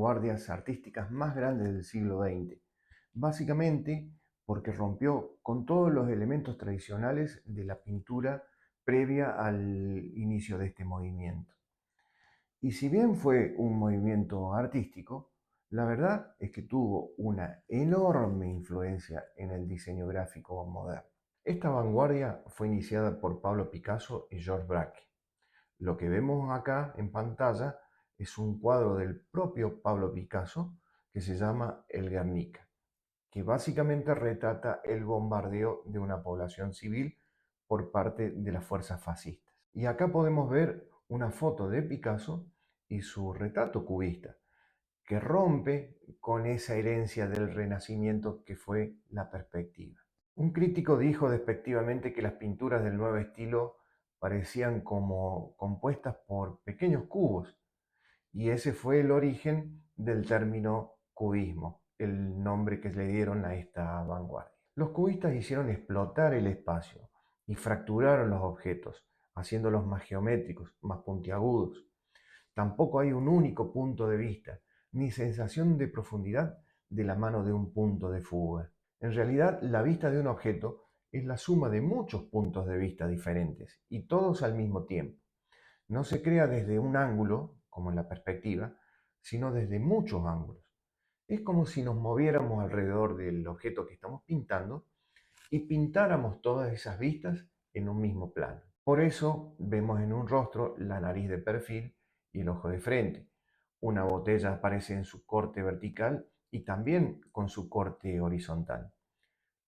vanguardias artísticas más grandes del siglo XX, básicamente porque rompió con todos los elementos tradicionales de la pintura previa al inicio de este movimiento. Y si bien fue un movimiento artístico, la verdad es que tuvo una enorme influencia en el diseño gráfico moderno. Esta vanguardia fue iniciada por Pablo Picasso y Georges Braque. Lo que vemos acá en pantalla es un cuadro del propio Pablo Picasso que se llama El Guernica, que básicamente retrata el bombardeo de una población civil por parte de las fuerzas fascistas. Y acá podemos ver una foto de Picasso y su retrato cubista, que rompe con esa herencia del Renacimiento que fue la perspectiva. Un crítico dijo despectivamente que las pinturas del nuevo estilo parecían como compuestas por pequeños cubos, y ese fue el origen del término cubismo, el nombre que le dieron a esta vanguardia. Los cubistas hicieron explotar el espacio y fracturaron los objetos, haciéndolos más geométricos, más puntiagudos. Tampoco hay un único punto de vista, ni sensación de profundidad de la mano de un punto de fuga. En realidad, la vista de un objeto es la suma de muchos puntos de vista diferentes, y todos al mismo tiempo. No se crea desde un ángulo, como en la perspectiva, sino desde muchos ángulos. Es como si nos moviéramos alrededor del objeto que estamos pintando y pintáramos todas esas vistas en un mismo plano. Por eso vemos en un rostro la nariz de perfil y el ojo de frente. Una botella aparece en su corte vertical y también con su corte horizontal.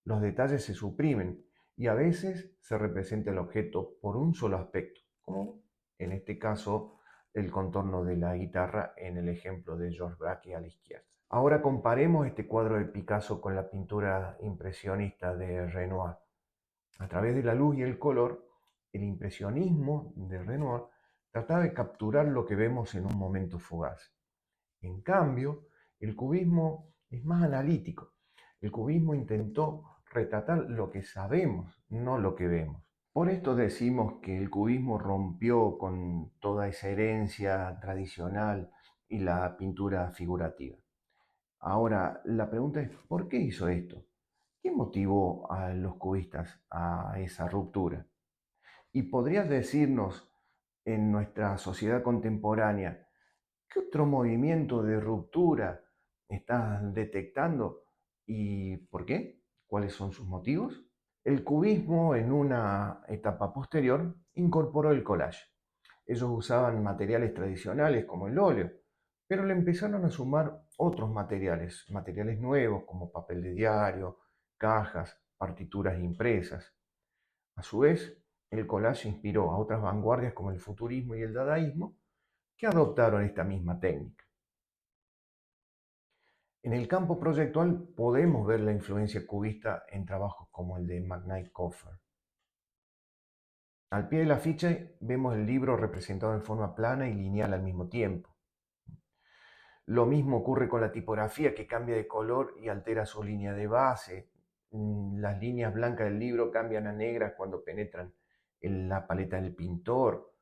Los detalles se suprimen y a veces se representa el objeto por un solo aspecto, como en este caso el contorno de la guitarra en el ejemplo de Georges Braque a la izquierda. Ahora comparemos este cuadro de Picasso con la pintura impresionista de Renoir. A través de la luz y el color, el impresionismo de Renoir trataba de capturar lo que vemos en un momento fugaz. En cambio, el cubismo es más analítico. El cubismo intentó retratar lo que sabemos, no lo que vemos. Por esto decimos que el cubismo rompió con toda esa herencia tradicional y la pintura figurativa. Ahora, la pregunta es, ¿por qué hizo esto? ¿Qué motivó a los cubistas a esa ruptura? ¿Y podrías decirnos, en nuestra sociedad contemporánea, qué otro movimiento de ruptura estás detectando y por qué? ¿Cuáles son sus motivos? El cubismo, en una etapa posterior, incorporó el collage. Ellos usaban materiales tradicionales como el óleo, pero le empezaron a sumar otros materiales nuevos como papel de diario, cajas, partituras impresas. A su vez, el collage inspiró a otras vanguardias como el futurismo y el dadaísmo, que adoptaron esta misma técnica. En el campo proyectual podemos ver la influencia cubista en trabajos como el de McKnight Coffer. Al pie del afiche vemos el libro representado en forma plana y lineal al mismo tiempo. Lo mismo ocurre con la tipografía, que cambia de color y altera su línea de base. Las líneas blancas del libro cambian a negras cuando penetran en la paleta del pintor.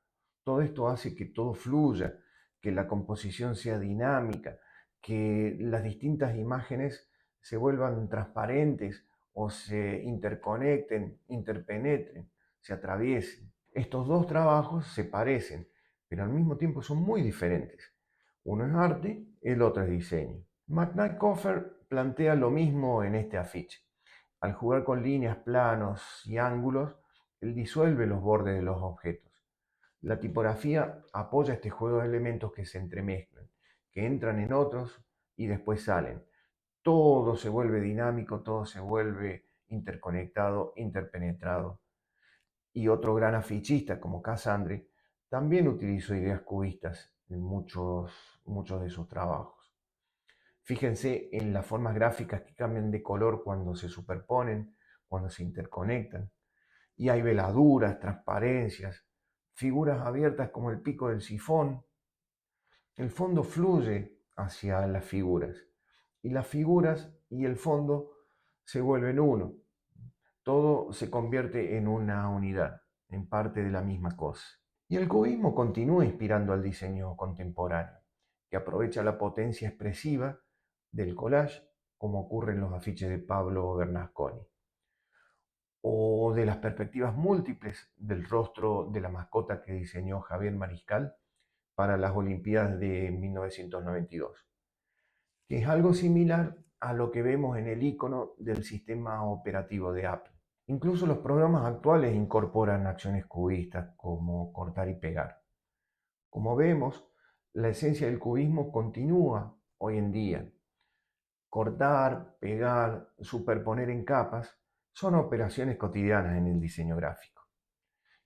Todo esto hace que todo fluya, que la composición sea dinámica, que las distintas imágenes se vuelvan transparentes o se interconecten, interpenetren, se atraviesen. Estos dos trabajos se parecen, pero al mismo tiempo son muy diferentes. Uno es arte, el otro es diseño. McKnight Coffer plantea lo mismo en este afiche. Al jugar con líneas, planos y ángulos, él disuelve los bordes de los objetos. La tipografía apoya este juego de elementos que se entremezclan, que entran en otros y después salen. Todo se vuelve dinámico, todo se vuelve interconectado, interpenetrado. Y otro gran afichista como Cassandre también utilizó ideas cubistas en muchos de sus trabajos. Fíjense en las formas gráficas que cambian de color cuando se superponen, cuando se interconectan. Y hay veladuras, transparencias, figuras abiertas como el pico del sifón. El fondo fluye hacia las figuras y las figuras y el fondo se vuelven uno. Todo se convierte en una unidad, en parte de la misma cosa. Y el cubismo continúa inspirando al diseño contemporáneo, que que aprovecha la potencia expresiva del collage, como ocurre en los afiches de Pablo Bernasconi, o de las perspectivas múltiples del rostro de la mascota que diseñó Javier Mariscal para las Olimpiadas de 1992, que es algo similar a lo que vemos en el icono del sistema operativo de Apple. Incluso los programas actuales incorporan acciones cubistas como cortar y pegar. Como vemos, la esencia del cubismo continúa hoy en día. Cortar, pegar, superponer en capas son operaciones cotidianas en el diseño gráfico.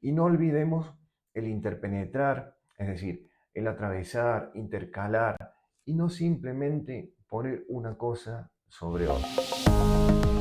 Y no olvidemos el interpenetrar, es decir, el atravesar, intercalar y no simplemente poner una cosa sobre otra.